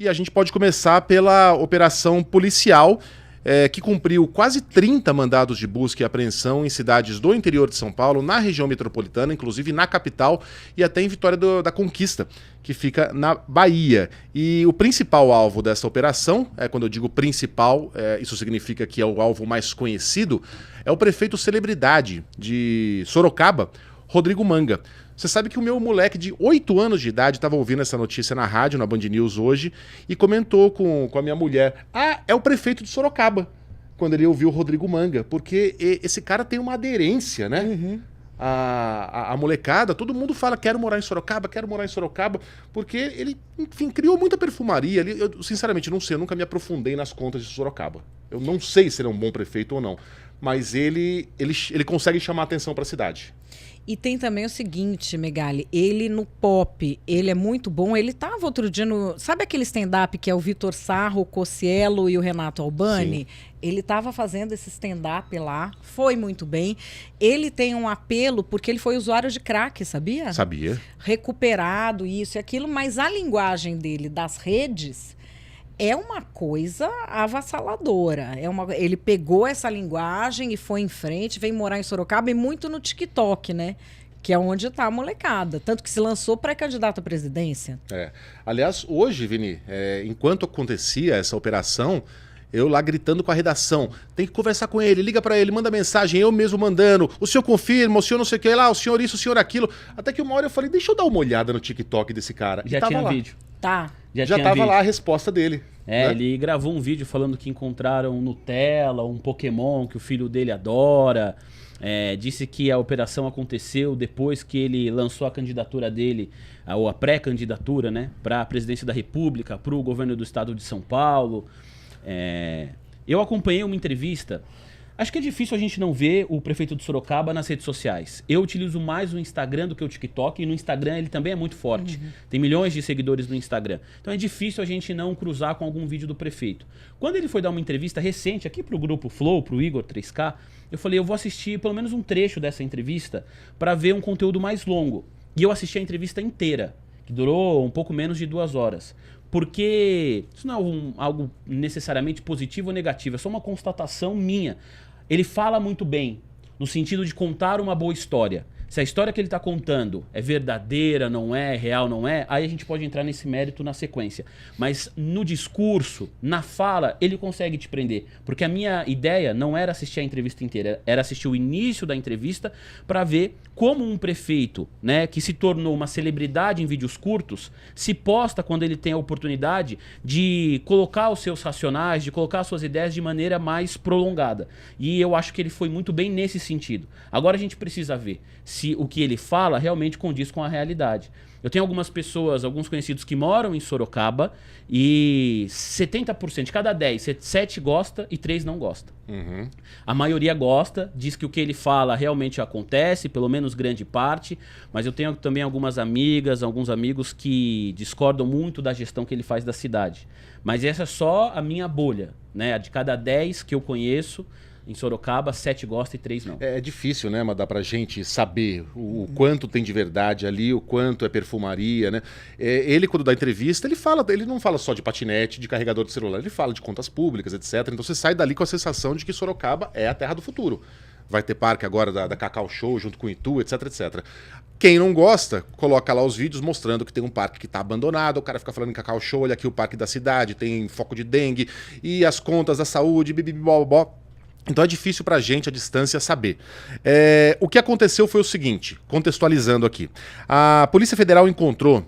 E a gente pode começar pela operação policial, que cumpriu quase 30 mandados de busca e apreensão em cidades do interior de São Paulo, na região metropolitana, inclusive na capital e até em Vitória da Conquista, que fica na Bahia. E o principal alvo dessa operação, quando eu digo principal, isso significa que é o alvo mais conhecido, é o prefeito celebridade de Sorocaba, Rodrigo Manga. Você sabe que o meu moleque de 8 anos de idade estava ouvindo essa notícia na rádio, na Band News hoje, e comentou com a minha mulher: é o prefeito de Sorocaba, quando ele ouviu o Rodrigo Manga, porque esse cara tem uma aderência, né? Uhum. A molecada, todo mundo fala: quero morar em Sorocaba, porque ele, enfim, criou muita perfumaria. Eu, sinceramente, não sei, eu nunca me aprofundei nas contas de Sorocaba. Eu não sei se ele é um bom prefeito ou não, mas ele consegue chamar atenção para a cidade. E tem também o seguinte, Megali, ele no pop, ele é muito bom. Ele tava outro dia no... Sabe aquele stand-up que é o Vitor Sarro, o Cossielo e o Renato Albani? Sim. Ele tava fazendo esse stand-up lá, foi muito bem. Ele tem um apelo porque ele foi usuário de crack, sabia? Sabia. Recuperado, isso e aquilo, mas a linguagem dele das redes... é uma coisa avassaladora. Ele pegou essa linguagem e foi em frente, veio morar em Sorocaba e muito no TikTok, né? Que é onde está a molecada. Tanto que se lançou pré-candidato à presidência. Aliás, hoje, Vini, enquanto acontecia essa operação, eu lá gritando com a redação: tem que conversar com ele, liga para ele, manda mensagem, eu mesmo mandando, o senhor confirma, o senhor não sei o que lá, o senhor isso, o senhor aquilo. Até que uma hora eu falei: deixa eu dar uma olhada no TikTok desse cara. Já tinha vídeo. Tá. Já tava lá a resposta dele. Né? Ele gravou um vídeo falando que encontraram Nutella, um Pokémon que o filho dele adora. Disse que a operação aconteceu depois que ele lançou a candidatura dele, ou a pré-candidatura, né, para a presidência da República, para o governo do estado de São Paulo. Eu acompanhei uma entrevista. Acho que é difícil a gente não ver o prefeito de Sorocaba nas redes sociais. Eu utilizo mais o Instagram do que o TikTok, e no Instagram ele também é muito forte. Uhum. Tem milhões de seguidores no Instagram. Então é difícil a gente não cruzar com algum vídeo do prefeito. Quando ele foi dar uma entrevista recente aqui pro Grupo Flow, pro Igor 3K, eu falei: eu vou assistir pelo menos um trecho dessa entrevista para ver um conteúdo mais longo. E eu assisti a entrevista inteira, que durou um pouco menos de 2 horas. Porque isso não é algo necessariamente positivo ou negativo, é só uma constatação minha. Ele fala muito bem, no sentido de contar uma boa história. Se a história que ele está contando é verdadeira, não é, real, não é, aí a gente pode entrar nesse mérito na sequência. Mas no discurso, na fala, ele consegue te prender. Porque a minha ideia não era assistir a entrevista inteira, era assistir o início da entrevista para ver como um prefeito, né, que se tornou uma celebridade em vídeos curtos, se posta quando ele tem a oportunidade de colocar os seus racionais, de colocar as suas ideias de maneira mais prolongada. E eu acho que ele foi muito bem nesse sentido. Agora a gente precisa ver se o que ele fala realmente condiz com a realidade. Eu tenho algumas pessoas, alguns conhecidos que moram em Sorocaba e 70%, de cada 10, 7 gosta e 3 não gosta. Uhum. A maioria gosta, diz que o que ele fala realmente acontece, pelo menos grande parte, mas eu tenho também algumas amigas, alguns amigos que discordam muito da gestão que ele faz da cidade. Mas essa é só a minha bolha, né? De cada 10 que eu conheço, em Sorocaba, 7 gosta e 3 não. É difícil, né, mas dá pra gente saber o quanto tem de verdade ali, o quanto é perfumaria, né? Ele, quando dá entrevista, ele não fala só de patinete, de carregador de celular, ele fala de contas públicas, etc. Então você sai dali com a sensação de que Sorocaba é a terra do futuro. Vai ter parque agora da Cacau Show junto com o Itu, etc, etc. Quem não gosta, coloca lá os vídeos mostrando que tem um parque que está abandonado, o cara fica falando em Cacau Show, olha aqui o parque da cidade, tem foco de dengue, e as contas da saúde, bibibibobó. Então é difícil pra gente, à distância, saber. O que aconteceu foi o seguinte, contextualizando aqui. A Polícia Federal encontrou...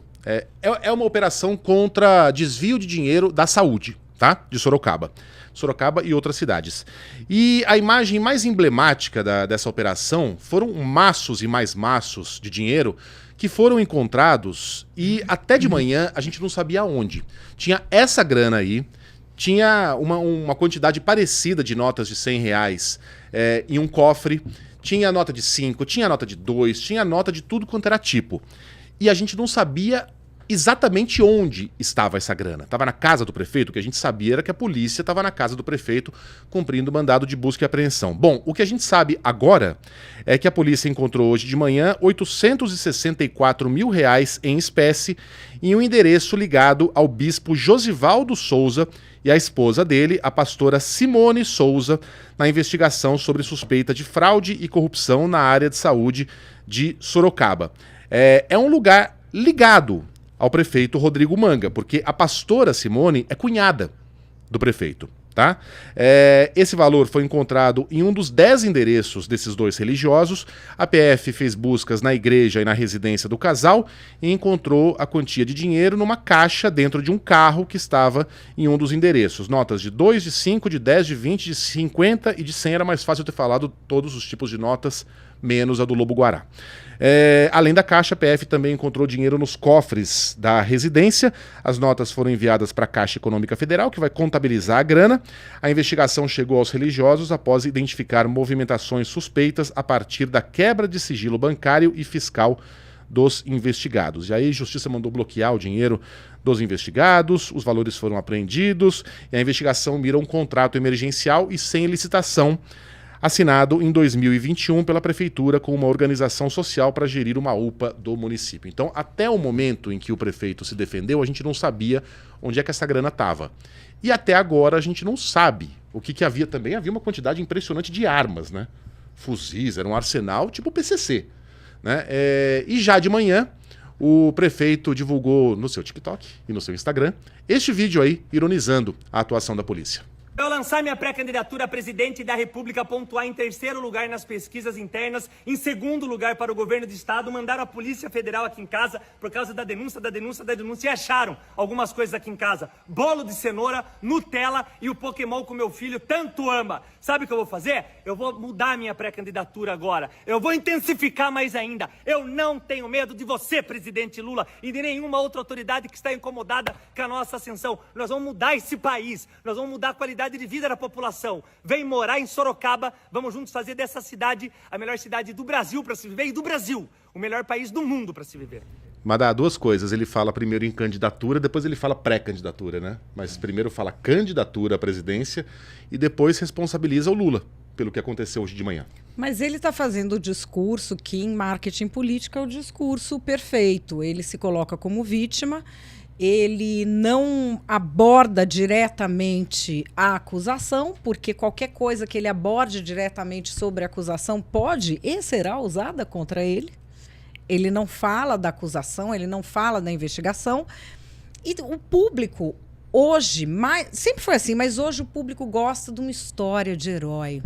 É uma operação contra desvio de dinheiro da saúde, tá? De Sorocaba. Sorocaba e outras cidades. E a imagem mais emblemática dessa operação foram maços e mais maços de dinheiro que foram encontrados e até de manhã a gente não sabia onde. Tinha essa grana aí, tinha uma quantidade parecida de notas de R$100 em um cofre, tinha nota de 5, tinha nota de 2, tinha nota de tudo quanto era tipo. E a gente não sabia exatamente onde estava essa grana. Estava na casa do prefeito? O que a gente sabia era que a polícia estava na casa do prefeito cumprindo mandado de busca e apreensão. Bom, o que a gente sabe agora é que a polícia encontrou hoje de manhã R$864 mil em espécie em um endereço ligado ao bispo Josivaldo Souza e à esposa dele, a pastora Simone Souza, na investigação sobre suspeita de fraude e corrupção na área de saúde de Sorocaba. É um lugar ligado ao prefeito Rodrigo Manga, porque a pastora Simone é cunhada do prefeito, tá? Esse valor foi encontrado em um dos 10 endereços desses dois religiosos. A PF fez buscas na igreja e na residência do casal e encontrou a quantia de dinheiro numa caixa dentro de um carro que estava em um dos endereços. Notas de 2, de 5, de 10, de 20, de 50 e de 100. Era mais fácil eu ter falado todos os tipos de notas, menos a do Lobo-Guará. Além da caixa, a PF também encontrou dinheiro nos cofres da residência. As notas foram enviadas para a Caixa Econômica Federal, que vai contabilizar a grana. A investigação chegou aos religiosos após identificar movimentações suspeitas a partir da quebra de sigilo bancário e fiscal dos investigados. E aí a Justiça mandou bloquear o dinheiro dos investigados, os valores foram apreendidos e a investigação mira um contrato emergencial e sem licitação assinado em 2021 pela Prefeitura com uma organização social para gerir uma UPA do município. Então, até o momento em que o prefeito se defendeu, a gente não sabia onde é que essa grana estava. E até agora a gente não sabe o que havia também. Havia uma quantidade impressionante de armas, né? Fuzis, era um arsenal tipo PCC. Né? E já de manhã, o prefeito divulgou no seu TikTok e no seu Instagram este vídeo aí, ironizando a atuação da polícia. Eu lançar minha pré-candidatura a presidente da República, pontuar em 3º lugar nas pesquisas internas, em 2º lugar para o governo do estado, mandaram a Polícia Federal aqui em casa por causa da denúncia, e acharam algumas coisas aqui em casa. Bolo de cenoura, Nutella e o Pokémon que o meu filho tanto ama. Sabe o que eu vou fazer? Eu vou mudar a minha pré-candidatura agora. Eu vou intensificar mais ainda. Eu não tenho medo de você, presidente Lula, e de nenhuma outra autoridade que está incomodada com a nossa ascensão. Nós vamos mudar esse país, nós vamos mudar a qualidade de vida da população. Vem morar em Sorocaba, vamos juntos fazer dessa cidade a melhor cidade do Brasil para se viver e do Brasil, o melhor país do mundo para se viver. Mas dá duas coisas, ele fala primeiro em candidatura, depois ele fala pré-candidatura, né? Mas primeiro fala candidatura à presidência e depois responsabiliza o Lula pelo que aconteceu hoje de manhã. Mas ele está fazendo o discurso que em marketing político é o discurso perfeito. Ele se coloca como vítima, ele não aborda diretamente a acusação, porque qualquer coisa que ele aborde diretamente sobre a acusação pode e será usada contra ele. Ele não fala da acusação, ele não fala da investigação. E o público hoje, sempre foi assim, mas hoje o público gosta de uma história de herói.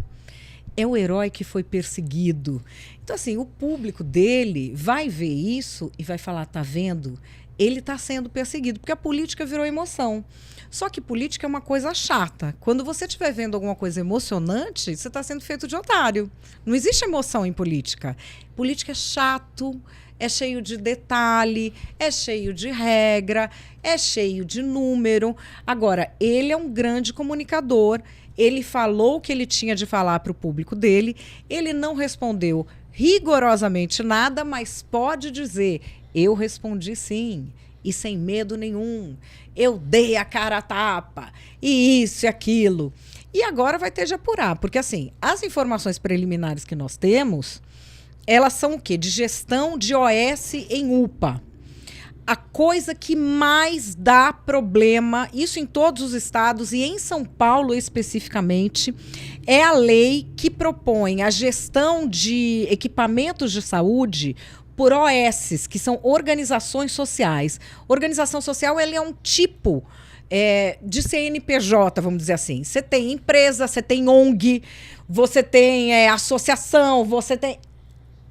É o herói que foi perseguido. Então, assim, o público dele vai ver isso e vai falar, tá vendo? Ele está sendo perseguido, porque a política virou emoção. Só que política é uma coisa chata. Quando você estiver vendo alguma coisa emocionante, você está sendo feito de otário. Não existe emoção em política. Política é chato, é cheio de detalhe, é cheio de regra, é cheio de número. Agora, ele é um grande comunicador, ele falou o que ele tinha de falar para o público dele, ele não respondeu rigorosamente nada, mas pode dizer, eu respondi sim, e sem medo nenhum. Eu dei a cara a tapa, e isso e aquilo. E agora vai ter de apurar, porque assim, as informações preliminares que nós temos, elas são o quê? De gestão de OS em UPA. A coisa que mais dá problema, isso em todos os estados e em São Paulo especificamente, é a lei que propõe a gestão de equipamentos de saúde por OS, que são organizações sociais. Organização social ela é um tipo de CNPJ, vamos dizer assim. Você tem empresa, você tem ONG, você tem associação, você tem...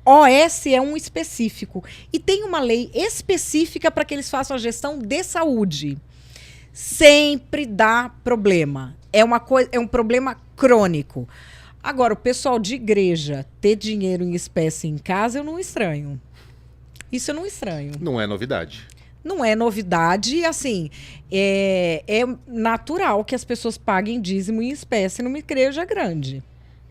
OS é um específico. E tem uma lei específica para que eles façam a gestão de saúde. Sempre dá problema. É um problema crônico. Agora, o pessoal de igreja ter dinheiro em espécie em casa, eu não estranho. Isso eu não estranho. Não é novidade. Não é novidade. E, assim, é natural que as pessoas paguem dízimo em espécie numa igreja grande.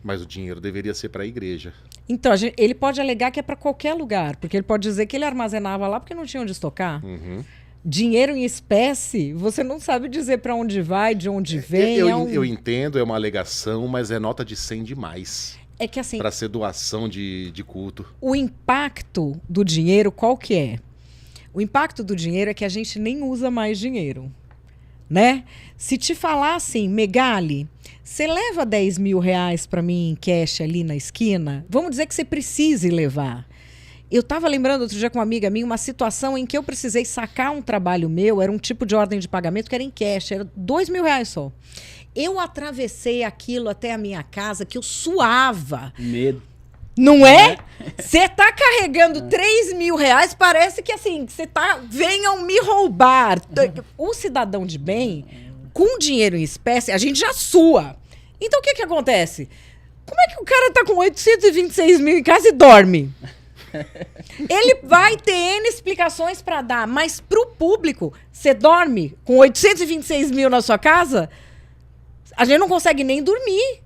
Mas o dinheiro deveria ser para a igreja. Então, ele pode alegar que é para qualquer lugar, porque ele pode dizer que ele armazenava lá porque não tinha onde estocar. Uhum. Dinheiro em espécie, você não sabe dizer para onde vai, de onde vem. Eu entendo, é uma alegação, mas é nota de 100 demais. É que assim, Para ser doação de culto. o impacto do dinheiro, qual que é? O impacto do dinheiro é que a gente nem usa mais dinheiro, né? Se te falar assim, Megali, você leva 10 mil reais para mim em cash ali na esquina, vamos dizer que você precise levar. Eu estava lembrando outro dia com uma amiga minha uma situação em que eu precisei sacar um trabalho meu, era um tipo de ordem de pagamento que era em cash, era 2 mil reais só. Eu atravessei aquilo até a minha casa, que eu suava. Medo. Não é? Você tá carregando 3 mil reais, parece que assim, você tá... Venham me roubar. O cidadão de bem, com dinheiro em espécie, a gente já sua. Então o que acontece? Como é que o cara tá com 826 mil em casa e dorme? Ele vai ter N explicações para dar, mas pro público, você dorme com 826 mil na sua casa, a gente não consegue nem dormir.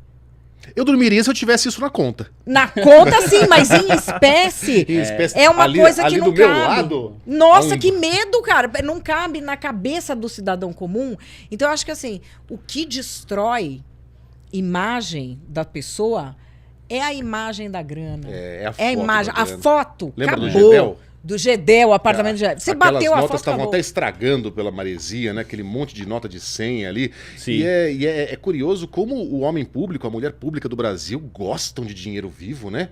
Eu dormiria se eu tivesse isso na conta. Na conta, sim, mas em espécie, Em espécie, é uma ali- coisa que ali não do meu cabe. lado, Nossa, aonde? que medo, cara. Não cabe na cabeça do cidadão comum. Então, eu acho que assim, o que destrói imagem da pessoa é a imagem da grana. É a É a foto imagem. da A grana. foto. Lembra do acabou. Gedel? Do Gedel, o apartamento do Gedel. Você Aquelas bateu a notas foto, estavam acabou. até estragando pela maresia, né? Aquele monte de nota de 100 ali. Sim. E é curioso como o homem público, a mulher pública do Brasil gostam de dinheiro vivo, né?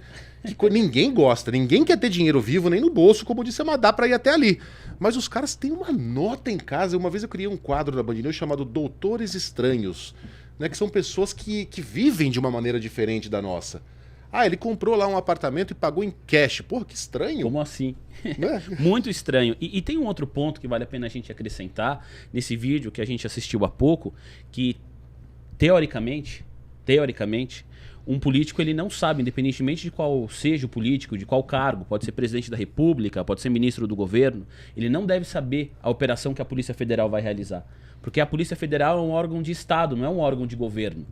Ninguém gosta, ninguém quer ter dinheiro vivo nem no bolso, como disse a Madá, pra ir até ali. Mas os caras têm uma nota em casa. Uma vez eu criei um quadro da Band News chamado Doutores Estranhos, né? Que são pessoas que vivem de uma maneira diferente da nossa. Ah, ele comprou lá um apartamento e pagou em cash. Porra, que estranho. Como assim? Né? Muito estranho. E tem um outro ponto que vale a pena a gente acrescentar nesse vídeo que a gente assistiu há pouco, que teoricamente, um político ele não sabe, independentemente de qual seja o político, de qual cargo, pode ser presidente da República, pode ser ministro do governo, ele não deve saber a operação que a Polícia Federal vai realizar. Porque a Polícia Federal é um órgão de Estado, não é um órgão de governo.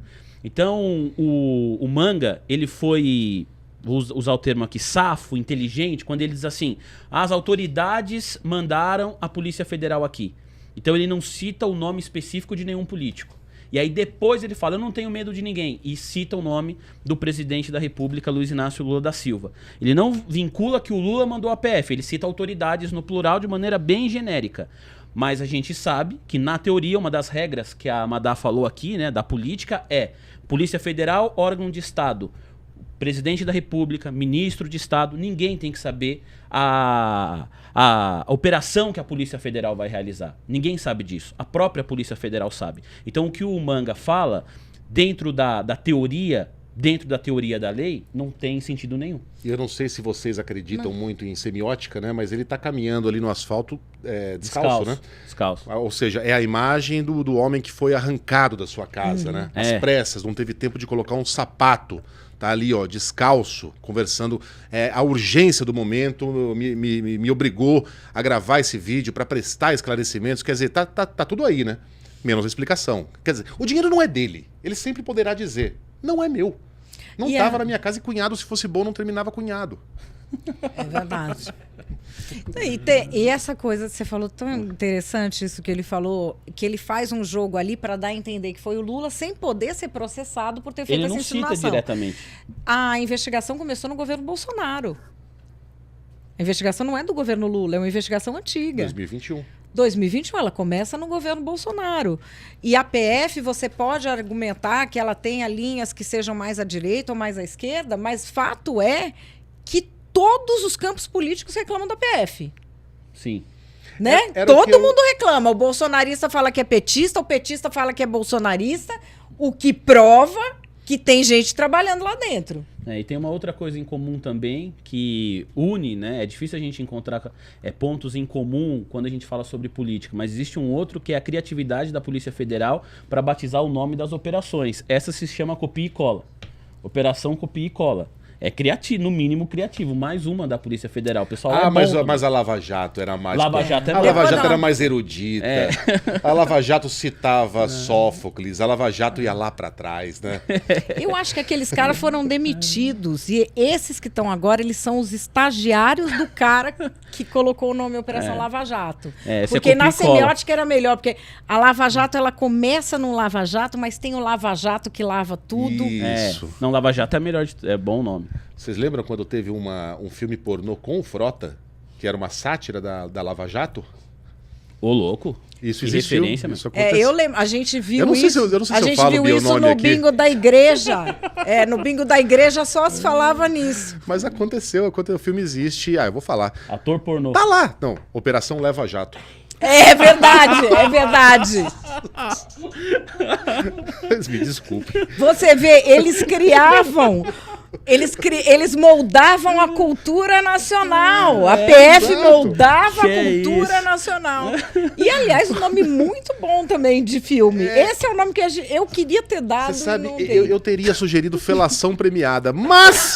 Então, o Manga, ele foi, vou usar o termo aqui, safo, inteligente, quando ele diz assim, as autoridades mandaram a Polícia Federal aqui. Então ele não cita o nome específico de nenhum político. E aí depois ele fala, eu não tenho medo de ninguém, e cita o nome do presidente da República, Luiz Inácio Lula da Silva. Ele não vincula que o Lula mandou a PF, ele cita autoridades no plural de maneira bem genérica. Mas a gente sabe que, na teoria, uma das regras que a Madá falou aqui, né, da política, é Polícia Federal, órgão de Estado. Presidente da República, ministro de Estado, ninguém tem que saber a operação que a Polícia Federal vai realizar. Ninguém sabe disso. A própria Polícia Federal sabe. Então, o que o Manga fala, dentro da teoria da lei, não tem sentido nenhum. E eu não sei se vocês acreditam muito em semiótica, né? Mas ele está caminhando ali no asfalto descalço, né? Descalço. Ou seja, é a imagem do homem que foi arrancado da sua casa, né? Às pressas, não teve tempo de colocar um sapato. Tá ali, ó, descalço, conversando. A urgência do momento me obrigou a gravar esse vídeo para prestar esclarecimentos. Quer dizer, tá tudo aí, né? Menos a explicação. Quer dizer, o dinheiro não é dele. Ele sempre poderá dizer, não é meu. Não estava na minha casa e cunhado, se fosse bom, não terminava cunhado. É verdade. E essa coisa que você falou, tão interessante isso que ele falou, que ele faz um jogo ali para dar a entender que foi o Lula sem poder ser processado por ter feito Ele essa não cita insinuação. diretamente. A investigação começou no governo Bolsonaro. A investigação não é do governo Lula, é uma investigação antiga. 2021. 2021, ela começa no governo Bolsonaro. E a PF, você pode argumentar que ela tenha linhas que sejam mais à direita ou mais à esquerda, mas fato é que todos os campos políticos reclamam da PF. Sim. Né? Era Todo mundo reclama. O bolsonarista fala que é petista, o petista fala que é bolsonarista, o que prova que tem gente trabalhando lá dentro. E tem uma outra coisa em comum também que une, né? É difícil a gente encontrar pontos em comum quando a gente fala sobre política, mas existe um outro que é a criatividade da Polícia Federal para batizar o nome das operações. Essa se chama copia e cola. Operação copia e cola. É criativo, no mínimo criativo. Mais uma da Polícia Federal. O pessoal Ah, é mas, bom, mas a Lava Jato era mais... Lava Jato é A bom. Lava Depois Jato não. era mais erudita. A Lava Jato citava Sófocles. A Lava Jato ia lá pra trás, né? Eu acho que aqueles caras foram demitidos. E esses que estão agora, eles são os estagiários do cara que colocou o nome Operação Lava Jato. É, você Porque na copia e cola. semiótica era melhor, porque a Lava Jato, ela começa no Lava Jato, mas tem o Lava Jato que lava tudo. Isso. Não, Lava Jato é melhor, é bom o nome. Vocês lembram quando teve um filme pornô com o Frota, que era uma sátira da Lava Jato? Ô, louco. Isso Que existiu. referência, Isso É, aconteceu. eu lembro, a gente viu Eu não sei isso. se eu não sei a se eu gente falo viu bem o isso nome no aqui. bingo da igreja. No bingo da igreja só se falava nisso. Mas aconteceu, o filme existe. Eu vou falar. Ator pornô. Tá lá. Não, Operação Lava Jato. É verdade, é verdade. Me desculpe. Você vê, eles criavam, eles moldavam a cultura nacional. A PF exato. moldava Que a cultura isso. nacional. E, aliás, um nome muito bom também de filme. Esse é o nome que eu queria ter dado. Você sabe, e não dei. eu teria sugerido Felação Premiada, mas...